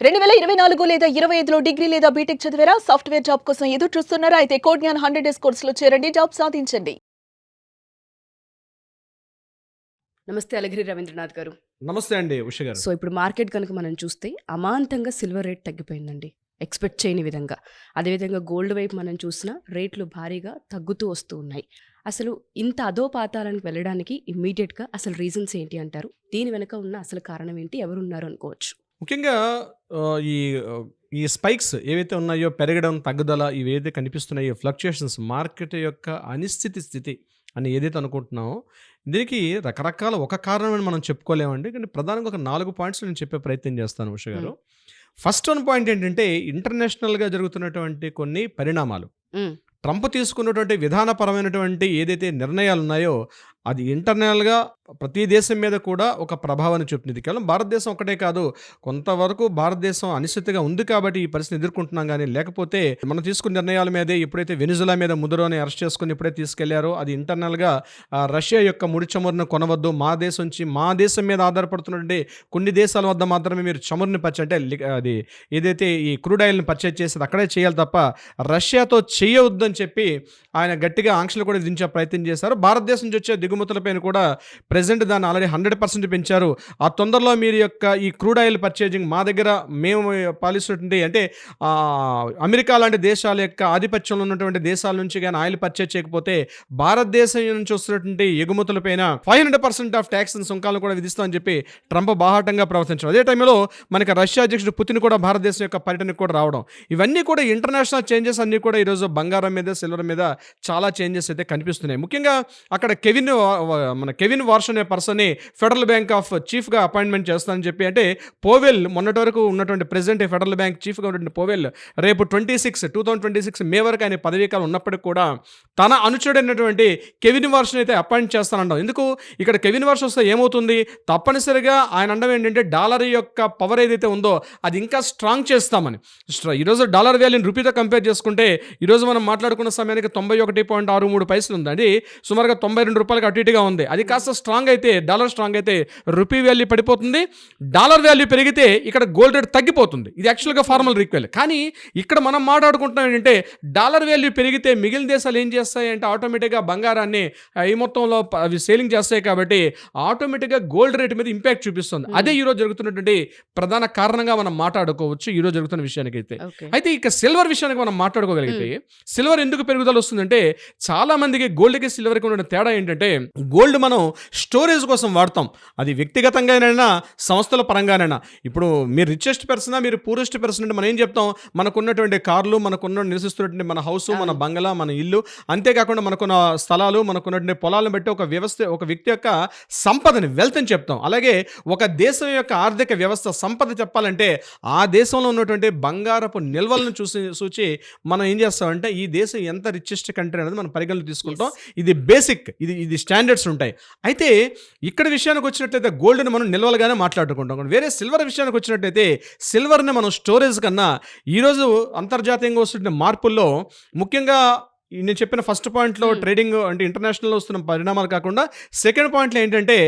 2024 లేదా 25లో డిగ్రీ లేదా బీటెక్ చదివారా? సాఫ్ట్‌వేర్ జాబ్ కోసం ఎదురు చూస్తున్నారా? అయితే కోడ్ జ్ఞాన్ 100 డేస్ కోర్సులో చేరండి. జాబ్ సాధించండి. నమస్తే అలగిరి రవీంద్రనాథ్ గారు. నమస్తే అండి ఉష గారు. సో ఇప్పుడు మార్కెట్ కనుక మనం చూస్తే అమాంతంగా సిల్వర్ రేట్ తగ్గిపోయిందండి. ఎక్స్‌పెక్ట్ చేయని విధంగా. అదేవిధంగా గోల్డ్ వైపు మనం చూసినా రేట్లు భారీగా తగ్గుతూ వస్తూ ఉన్నాయి. అసలు ఇంత అధోపాతాళానికి వెళ్ళడానికి ఇమ్మీడియేట్‌గా అసలు రీజన్స్ ఏంటి అంటారు? దీని వెనక ఉన్న అసలు కారణం ఏంటి? ఎవరున్నారు అనుకోవచ్చు? ముఖ్యంగా ఆహ్, ఈ ఈ స్పైక్స్ ఏవైతే ఉన్నాయో పెరగడం, తగ్గుదల ఇవేవైతే కనిపిస్తున్నాయో ఫ్లక్చుయేషన్స్ మార్కెట్ యొక్క అనిశ్చితి స్థితి అని ఏదైతే అనుకుంటున్నామో దీనికి రకరకాల ఒక కారణమని మనం చెప్పుకోలేమండి. కానీ ప్రధానంగా ఒక 4 పాయింట్స్ నేను చెప్పే ప్రయత్నం చేస్తాను ఉష గారు. హ్మ్. ఫస్ట్ వన్ పాయింట్ ఏంటంటే ఇంటర్నేషనల్‌గా జరుగుతున్నటువంటి కొన్ని పరిణామాలు. హ్మ్. ట్రంప్ తీసుకున్నటువంటి విధానపరమైనటువంటి ఏదైతే నిర్ణయాలున్నాయో అది ఇంటర్నల్‌గా ప్రతి దేశం మీద కూడా ఒక ప్రభావాన్ని చూపుతుంది. ఇది కేవలం భారతదేశం ఒక్కటే కాదు. కొంతవరకు భారతదేశం అనిశ్చితిగా ఉంది కాబట్టి ఈ పరిస్థితిని ఎదుర్కొంటున్నాం గానీ, లేకపోతే మనం తీసుకున్న నిర్ణయాల మీదే ఎప్పుడైతే వెనిజులా మీద ముదురోని అరెస్ట్ చేసుకొని ఎప్పుడైతే తీసుకెళ్లారో అది ఇంటర్నల్‌గా రష్యా యొక్క ముడి చమురును కొనవద్దు. మా దేశం మీద ఆధారపడుతున్నటువంటి కొన్ని దేశాల వద్ద మాత్రమే మీరు చమురుని అది ఏదైతే ఈ క్రూడ్ ఆయిల్‌ని పర్చేజ్ చేసేది అక్కడే చేయాలి తప్ప రష్యాతో చేయవద్దని చెప్పి ఆయన గట్టిగా ఆంక్షలు కూడా విధించే ప్రయత్నం చేశారు. భారతదేశం నుంచి వచ్చే దిగుమతులపైన కూడా ప్రెజెంట్ దాన్ని ఆల్రెడీ 100% పెంచారు. ఆ తొందరలో మీరు యొక్క ఈ క్రూడ్ ఆయిల్ పర్చేజింగ్ మా దగ్గర మేము పాలిస్తున్నటువంటి అంటే అమెరికా లాంటి దేశాల యొక్క ఆధిపత్యంలో ఉన్నటువంటి దేశాల నుంచి కానీ ఆయిల్ పర్చేజ్ చేయకపోతే భారతదేశం నుంచి వస్తున్నటువంటి ఎగుమతులపైన 500% ఆఫ్ ట్యాక్స్ సుంకాలను కూడా విధిస్తామని చెప్పి ట్రంప్ బాహాటంగా ప్రవర్తించారు. అదే టైంలో మనకి రష్యా అధ్యక్షుడు పుతిన్ కూడా భారతదేశం యొక్క పర్యటనకు కూడా రావడం ఇవన్నీ కూడా ఇంటర్నేషనల్ చేంజెస్ అన్నీ కూడా ఈరోజు బంగారం మీద సిల్వర్ మీద చాలా చేంజెస్ అయితే కనిపిస్తున్నాయి. ముఖ్యంగా అక్కడ కెవిన్ వార్ష్ అనే పర్సన్ని ఫెడరల్ బ్యాంక్ ఆఫ్ చీఫ్గా అపాయింట్మెంట్ చేస్తానని చెప్పి అంటే పోవెల్ మొన్నటి వరకు ఉన్నటువంటి ప్రెసిడెంట్ ఫెడరల్ బ్యాంక్ చీఫ్గా ఉన్నటువంటి పోవెల్ రేపు 2026 మే వరకు ఆయన పదవీకాలం ఉన్నప్పటికీ కూడా తన అనుచరుడైనటువంటి కెవిన్ వార్ష్ని అయితే అపాయింట్ చేస్తానంటాం. ఎందుకు ఇక్కడ కెవిన్ వార్ష్ వస్తే ఏమవుతుంది? తప్పనిసరిగా ఆయన అనడం ఏంటంటే డాలర్ యొక్క పవర్ ఏదైతే ఉందో అది ఇంకా స్ట్రాంగ్ చేస్తామని. ఈరోజు డాలర్ వాల్యూని రూపీతో కంపేర్ చేసుకుంటే ఈరోజు మనం మాట్లాడుకున్న సమయానికి 91.63 పైసలు ఉంది. అది సుమారుగా 92 రూపాయలకి అటు ఇటుగా ఉంది. అది కాస్త స్ట్రాంగ్ అయితే డాలర్ స్ట్రాంగ్ అయితే రూపీ వాల్యూ పడిపోతుంది. డాలర్ వాల్యూ పెరిగితే ఇక్కడ గోల్డ్ రేట్ తగ్గిపోతుంది. ఇది యాక్చువల్గా ఫార్మల్ రీక్వెల్. కానీ ఇక్కడ మనం మాట్లాడుకుంటున్నాం ఏంటంటే డాలర్ వాల్యూ పెరిగితే మిగిలిన దేశాలు ఏం చేస్తాయి అంటే ఆటోమేటిక్గా బంగారాన్ని ఈ మొత్తంలో అవి సేలింగ్ చేస్తాయి కాబట్టి ఆటోమేటిక్గా గోల్డ్ రేట్ మీద ఇంపాక్ట్ చూపిస్తుంది. అదే ఈరోజు జరుగుతున్నటువంటి ప్రధాన కారణంగా మనం మాట్లాడుకోవచ్చు ఈరోజు జరుగుతున్న విషయానికైతే. అయితే ఇక సిల్వర్ విషయానికి మనం మాట్లాడుకోగలిగితే సిల్వర్ ఎందుకు పెరుగుదల వస్తుందంటే చాలా మందికి గోల్డ్కి సిల్వర్కి ఉన్న తేడా ఏంటంటే గోల్డ్ మనం స్టోరేజ్ కోసం వాడతాం. అది వ్యక్తిగతంగానైనా సంస్థల పరంగానైనా. ఇప్పుడు మీరు రిచెస్ట్ పర్సన్ మీరు పూరెస్ట్ పర్సన్ అంటే మనం ఏం చెప్తాం? మనకున్నటువంటి కార్లు మనకున్న నివసిస్తున్నటువంటి మన హౌస్ మన బంగళా మన ఇల్లు అంతేకాకుండా మనకున్న స్థలాలు మనకున్నటువంటి పొలాలను బట్టి ఒక వ్యక్తి యొక్క సంపదని వెల్త్ అని చెప్తాం. అలాగే ఒక దేశం యొక్క ఆర్థిక వ్యవస్థ సంపద చెప్పాలంటే ఆ దేశంలో ఉన్నటువంటి బంగారపు నిల్వలను చూచి మనం ఏం చేస్తామంటే ఈ దేశం ఎంత రిచెస్ట్ కంట్రీ అనేది మనం పరిగణలో తీసుకుంటాం. ఇది బేసిక్ ఇది స్టాండర్డ్స్ ఉంటాయి. అయితే ఇక్కడ విషయానికి వచ్చినట్లయితే గోల్డ్ని మనం నిల్వలుగానే మాట్లాడుకుంటాం. వేరే సిల్వర్ విషయానికి వచ్చినట్లయితే సిల్వర్ని మనం స్టోరేజ్ కన్నా ఈరోజు అంతర్జాతీయంగా వస్తున్న మార్పుల్లో ముఖ్యంగా నేను చెప్పిన ఫస్ట్ పాయింట్లో ట్రేడింగ్ అంటే ఇంటర్నేషనల్లో వస్తున్న పరిణామాలు కాకుండా సెకండ్ పాయింట్లో ఏంటంటే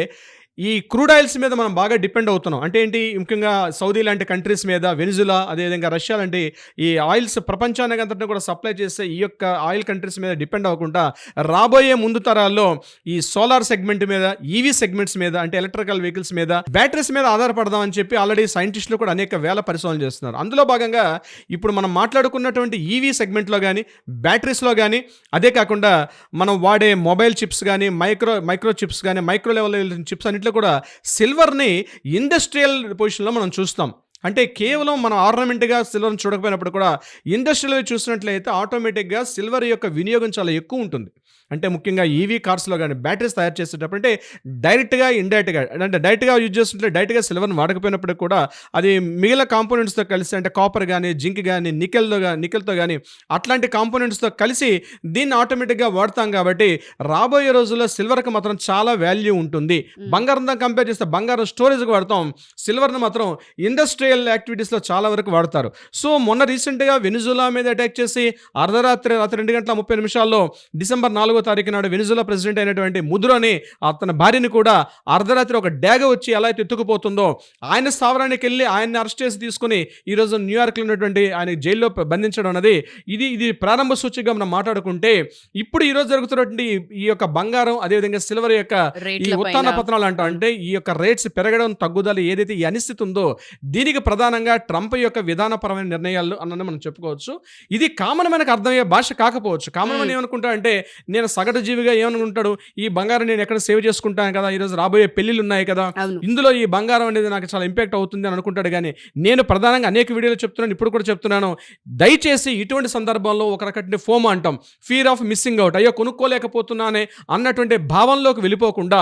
ఈ క్రూడ్ ఆయిల్స్ మీద మనం బాగా డిపెండ్ అవుతున్నాం. అంటే ఏంటి? ముఖ్యంగా సౌదీ లాంటి కంట్రీస్ మీద, వెనిజులా అదేవిధంగా రష్యా లాంటి ఈ ఆయిల్స్ ప్రపంచానికి అంతటా కూడా సప్లై చేసే ఈ యొక్క ఆయిల్ కంట్రీస్ మీద డిపెండ్ అవ్వకుండా రాబోయే ముందు తరాల్లో ఈ సోలార్ సెగ్మెంట్ మీద, ఈవీ సెగ్మెంట్స్ మీద అంటే ఎలక్ట్రికల్ వెహికల్స్ మీద, బ్యాటరీస్ మీద ఆధారపడదామని చెప్పి ఆల్రెడీ సైంటిస్టులు కూడా అనేక వేల పరిశోధనలు చేస్తున్నారు. అందులో భాగంగా ఇప్పుడు మనం మాట్లాడుకున్నటువంటి ఈవీ సెగ్మెంట్లో కానీ బ్యాటరీస్లో కానీ అదే కాకుండా మనం వాడే మొబైల్ చిప్స్ కానీ మైక్రో చిప్స్ కానీ మైక్రో లెవెల్ చిప్స్ అన్నింటిలో కూడా సిల్వర్ని ఇండస్ట్రియల్ పొజిషన్లో మనం చూస్తాం. అంటే కేవలం మనం ఆర్నమెంట్గా సిల్వర్ని చూడకపోయినప్పుడు కూడా ఇండస్ట్రియల్గా చూసినట్లయితే ఆటోమేటిక్గా సిల్వర్ యొక్క వినియోగం చాలా ఎక్కువ ఉంటుంది. అంటే ముఖ్యంగా ఈవీ కార్స్లో కానీ బ్యాటరీస్ తయారు చేసేటప్పుడు అంటే డైరెక్ట్గా ఇండైరెక్ట్గా అంటే డైరెక్ట్గా యూజ్ చేస్తుంటే డైరెక్ట్గా సిల్వర్ని వాడకపోయినప్పుడు కూడా అది మిగిలిన కాంపోనెంట్స్తో కలిసి అంటే కాపర్ కానీ జింక్ కానీ నికెల్తో కానీ అట్లాంటి కాంపోనెంట్స్తో కలిసి దీన్ని ఆటోమేటిక్గా వాడతాం. కాబట్టి రాబోయే రోజుల్లో సిల్వర్కి మాత్రం చాలా వాల్యూ ఉంటుంది. బంగారంతో కంపేర్ చేస్తే బంగారం స్టోరేజ్కి వాడతాం, సిల్వర్ని మాత్రం ఇండస్ట్రియల్ యాక్టివిటీస్లో చాలా వరకు వాడతారు. సో మొన్న రీసెంట్గా వెనిజులా మీద అటాక్ చేసి రాత్రి 2:30 Disember 4 తారీఖు నాడు వెనిజులా ప్రెసిడెంట్ అయినటువంటి ముదురోని అతని భార్యని కూడా అర్ధరాత్రి ఒక డ్యాగ వచ్చి ఎలా అయితే ఎత్తుకుపోతుందో ఆయన స్థావరానికి వెళ్ళి ఆయన్ని అరెస్ట్ చేసి తీసుకుని ఈరోజు న్యూయార్క్లో ఉన్నటువంటి ఆయన జైల్లో బంధించడం అన్నది ఇది ప్రారంభ సూచికగా మనం మాట్లాడుకుంటే ఇప్పుడు ఈరోజు జరుగుతున్నటువంటి ఈ యొక్క బంగారం అదేవిధంగా సిల్వర్ యొక్క ఈ ఉత్తాన పతనాలు అంటాం, అంటే ఈ యొక్క రేట్స్ పెరగడం తగ్గుదల ఏదైతే ఈ అనిశ్చితి ఉందో దీనికి ప్రధానంగా ట్రంప్ యొక్క విధానపరమైన నిర్ణయాలు అన్నది మనం చెప్పుకోవచ్చు. ఇది కామన్ మనకు అర్థమయ్యే భాష కాకపోవచ్చు. కామన్ మనం ఏమనుకుంటా అంటే నేను సగటు జీవిగా ఏమనుకుంటాడు, ఈ బంగారం నేను ఎక్కడ సేవ్ చేసుకుంటాను కదా, ఈరోజు రాబోయే పెళ్లిళ్ళు ఉన్నాయి కదా, ఇందులో ఈ బంగారం అనేది నాకు చాలా ఇంపాక్ట్ అవుతుంది అని అనుకుంటాడు. కానీ నేను ప్రధానంగా అనేక వీడియోలు చెప్తున్నాను, ఇప్పుడు కూడా చెప్తున్నాను, దయచేసి ఇటువంటి సందర్భంలో ఒక రకమైన ఫోమో అంటాం, ఫియర్ ఆఫ్ మిస్సింగ్ అవుట్, అయ్యో కొనుక్కోలేకపోతున్నానే అన్నటువంటి భావంలోకి వెళ్ళిపోకుండా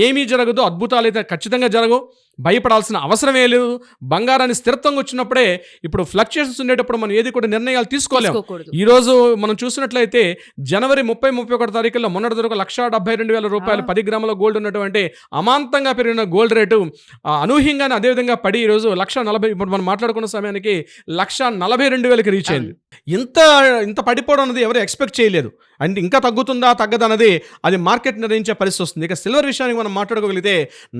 ఏమీ జరగదు, అద్భుతాలు అయితే ఖచ్చితంగా జరగవు, భయపడాల్సిన అవసరమే లేదు. బంగారాన్ని స్థిరత్వంగా వచ్చినప్పుడే, ఇప్పుడు ఫ్లక్చుయేషన్స్ ఉండేటప్పుడు మనం ఏది కూడా నిర్ణయాలు తీసుకోలేము. ఈరోజు మనం చూసినట్లయితే జనవరి 30-31 తారీఖుల్లో మొన్నటి వరకు 1,72,000 రూపాయలు 10 గ్రాముల గోల్డ్ ఉన్నటువంటి అమాంతంగా పెరిగిన గోల్డ్ రేటు అనూహ్యంగానే అదేవిధంగా పడి ఈరోజు 1,40,000 ఇప్పుడు మనం మాట్లాడుకున్న సమయానికి 1,42,000కి రీచ్ అయింది. ఇంత పడిపోవడం అనేది ఎవరు ఎక్స్పెక్ట్ చేయలేదు. అంటే ఇంకా తగ్గుతుందా తగ్గదా అన్నది అది మార్కెట్ నిర్ణయించే పరిస్థితి వస్తుంది. ఇక సిల్వర్ విషయానికి మనం మాట్లాడుకోగలిగితే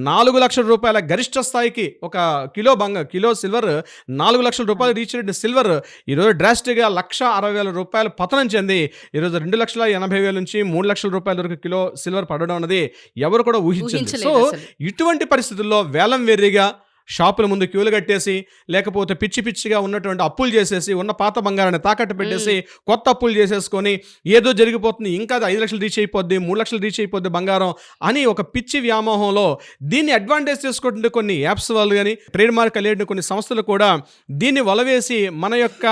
4 లక్షల రూపాయల గరిష్ట స్థాయికి ఒక కిలో సిల్వర్ 4 లక్షల రూపాయలు రీచ్ అయిన సిల్వర్ ఈరోజు డ్రాస్టిక్గా 1,60,000 రూపాయలు పతనం చెంది ఈరోజు 2,80,000 నుంచి 3 లక్షల రూపాయల వరకు కిలో సిల్వర్ పడడం అనేది ఎవరు కూడా ఊహించలేదు. సో ఇటువంటి పరిస్థితుల్లో వేలం వెర్రిగా షాపుల ముందు క్యూలు కట్టేసి, లేకపోతే పిచ్చిగా ఉన్నటువంటి అప్పులు చేసేసి, ఉన్న పాత బంగారాన్ని తాకట్టు పెట్టేసి కొత్త అప్పులు చేసేసుకొని ఏదో జరిగిపోతుంది, ఇంకా 5 లక్షలు రీచ్ అయిపోద్ది, 3 లక్షలు రీచ్ అయిపోద్ది బంగారం అని ఒక పిచ్చి వ్యామోహంలో దీన్ని అడ్వాంటేజ్ చేసుకుంటుంటే కొన్ని యాప్స్ వాళ్ళు కానీ ట్రేడ్ మార్క్ కలిగిన కొన్ని సంస్థలు కూడా దీన్ని వలవేసి మన యొక్క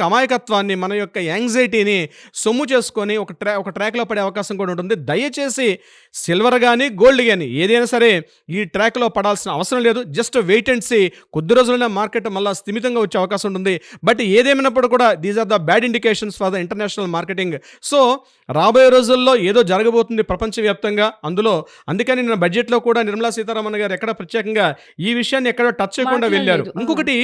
అమాయకత్వాన్ని, మన యొక్క యాంగ్జైటీని సొమ్ము చేసుకొని ఒక ట్రాక్లో పడే అవకాశం కూడా ఉంటుంది. దయచేసి సిల్వర్ కానీ గోల్డ్ కానీ ఏదైనా సరే ఈ ట్రాక్లో పడాల్సిన అవసరం లేదు. జస్ట్ వెయిట్ అండ్ సీ, కొద్ది రోజులనే మార్కెట్ మళ్ళీ స్థిమితంగా వచ్చే అవకాశం ఉంటుంది. బట్ ఏదేమైనప్పుడు కూడా these are the bad indications for the international marketing. So రాబోయే రోజుల్లో ఏదో జరగబోతుంది ప్రపంచవ్యాప్తంగా. అందుకని నేను బడ్జెట్లో కూడా నిర్మలా సీతారామన్ గారు ఎక్కడ ప్రత్యేకంగా ఈ విషయాన్ని ఎక్కడ టచ్ చేయకుండా వెళ్ళారు. ఇంకొకటి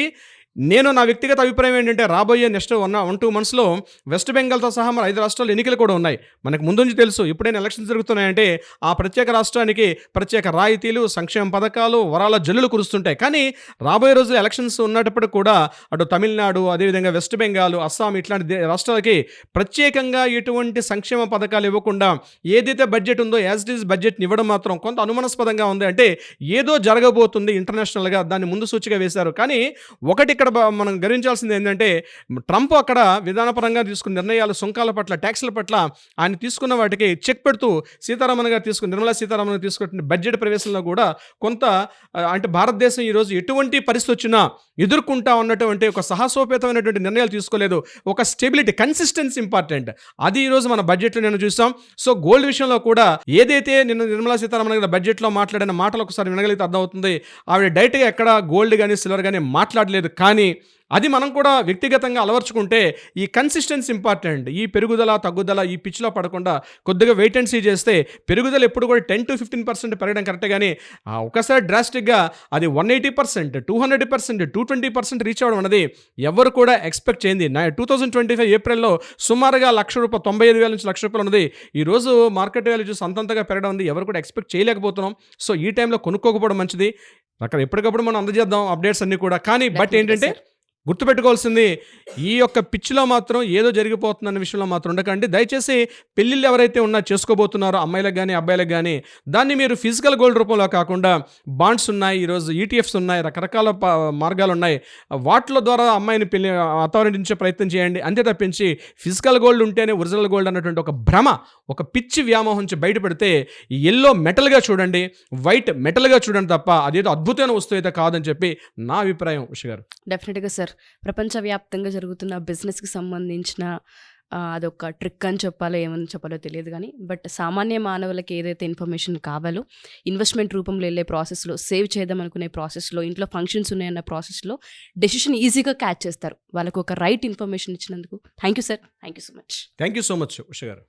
నా వ్యక్తిగత అభిప్రాయం ఏంటంటే రాబోయే నెక్స్ట్ 1-2 మంత్స్లో వెస్ట్ బెంగాల్తో సహా మన 5 రాష్ట్రాల్లో ఎన్నికలు కూడా ఉన్నాయి. మనకు ముందు నుంచి తెలుసు, ఎప్పుడైనా ఎలక్షన్స్ జరుగుతున్నాయంటే ఆ ప్రత్యేక రాష్ట్రానికి ప్రత్యేక రాయితీలు, సంక్షేమ పథకాలు, వరాల జల్లులు కురుస్తుంటాయి. కానీ రాబోయే రోజులు ఎలక్షన్స్ ఉన్నప్పుడు కూడా అటు తమిళనాడు, అదేవిధంగా వెస్ట్ బెంగాల్, అస్సాం ఇట్లాంటి రాష్ట్రాలకి ప్రత్యేకంగా ఎటువంటి సంక్షేమ పథకాలు ఇవ్వకుండా ఏదైతే బడ్జెట్ ఉందో యాజ్ ఇట్ ఈజ్ బడ్జెట్ని ఇవ్వడం మాత్రం కొంత అనుమానాస్పదంగా ఉంది. అంటే ఏదో జరగబోతుంది ఇంటర్నేషనల్గా, దాన్ని ముందు సూచిగా వేశారు. కానీ ఒకటి ఇక్కడ మనం గమనించాల్సింది ఏంటంటే ట్రంప్ అక్కడ విధానపరంగా తీసుకున్న నిర్ణయాలు, సుంకాల పట్ల, ట్యాక్స్ల పట్ల ఆయన తీసుకున్న వాటికి చెక్ పెడుతూ నిర్మలా సీతారామన్ గారు తీసుకున్న బడ్జెట్ ప్రవేశంలో కూడా కొంత అంటే భారతదేశం ఈరోజు ఎటువంటి పరిస్థితి వచ్చినా ఎదుర్కొంటా ఉన్నటువంటి ఒక సాహసోపేతమైనటువంటి నిర్ణయాలు తీసుకోలేదు. ఒక స్టెబిలిటీ, కన్సిస్టెన్సీ ఇంపార్టెంట్. అది ఈరోజు మన బడ్జెట్లో నేను చూసాం. సో గోల్డ్ విషయంలో కూడా ఏదైతే నిన్న నిర్మలా సీతారామన్ గారు బడ్జెట్లో మాట్లాడిన మాటలు ఒకసారి వినగలిగితే అర్థమవుతుంది. ఆవిడ డైరెక్ట్గా ఎక్కడ గోల్డ్ కానీ సిల్వర్ కానీ మాట్లాడలేదు. కానీ అది మనం కూడా వ్యక్తిగతంగా అలవర్చుకుంటే ఈ కన్సిస్టెన్సీ ఇంపార్టెంట్. ఈ పెరుగుదల తగ్గుదల ఈ పిచ్లో పడకుండా కొద్దిగా వెయిట్ అండ్ సీ చేస్తే పెరుగుదల ఎప్పుడు కూడా 10-15% పెరగడం కరెక్ట్. కానీ ఒకసారి డ్రాస్టిక్గా అది 180%, 200%, 220% రీచ్ అవ్వడం అనేది ఎవరు కూడా ఎక్స్పెక్ట్ చేయండి. 2025 ఏప్రిల్లో సుమారుగా ₹1,95,000 నుంచి ₹1,00,000 ఉన్నది. ఈరోజు మార్కెట్ వాల్యూ చూసి అంతంతగా పెరగడం ఉంది ఎవరు కూడా ఎక్స్పెక్ట్ చేయలేకపోతున్నాం. సో ఈ టైంలో కొనుక్కోకపోవడం మంచిది. అక్కడ ఎప్పటికప్పుడు మనం అందజేద్దాం అప్డేట్స్ అన్నీ కూడా. కానీ బట్ ఏంటంటే గుర్తుపెట్టుకోవాల్సింది ఈ యొక్క పిచ్చిలో మాత్రం ఏదో జరిగిపోతుందన్న విషయంలో మాత్రం ఉండకండి. దయచేసి పెళ్ళిళ్ళు ఎవరైతే చేసుకోబోతున్నారో అమ్మాయిలకు కానీ అబ్బాయిలకు కానీ దాన్ని మీరు ఫిజికల్ గోల్డ్ రూపంలో కాకుండా బాండ్స్ ఉన్నాయి, ఈరోజు ఈటీఎఫ్స్ ఉన్నాయి, రకరకాల మార్గాలు ఉన్నాయి. వాటిల ద్వారా అమ్మాయిని అతవరించే ప్రయత్నం చేయండి. అంతే తప్పించి ఫిజికల్ గోల్డ్ ఉంటేనే ఒరిజినల్ గోల్డ్ అన్నటువంటి ఒక భ్రమ, ఒక పిచ్చి వ్యామోహం నుంచి బయటపడితే ఎల్లో మెటల్గా చూడండి, వైట్ మెటల్గా చూడండి తప్ప అదేదో అద్భుతమైన వస్తువు అయితే కాదని చెప్పి నా అభిప్రాయం. ఉష గారు, డెఫినెట్గా సార్, ప్రపంచవ్యాప్తంగా జరుగుతున్న బిజినెస్కి సంబంధించిన అదొక ట్రిక్ అని చెప్పాలో ఏమని చెప్పాలో తెలియదు. కానీ బట్ సామాన్య మానవులకి ఏదైతే ఇన్ఫర్మేషన్ కావాలో ఇన్వెస్ట్మెంట్ రూపంలో వెళ్ళే ప్రాసెస్లో, సేవ్ చేద్దాం అనుకునే ప్రాసెస్లో, ఇంట్లో ఫంక్షన్స్ ఉన్నాయన్న ప్రాసెస్లో డెసిషన్ ఈజీగా క్యాచ్ చేస్తారు. వాళ్ళకు ఒక రైట్ ఇన్ఫర్మేషన్ ఇచ్చినందుకు thank you sir. Thank you so much. Thank you so much Usha గారు.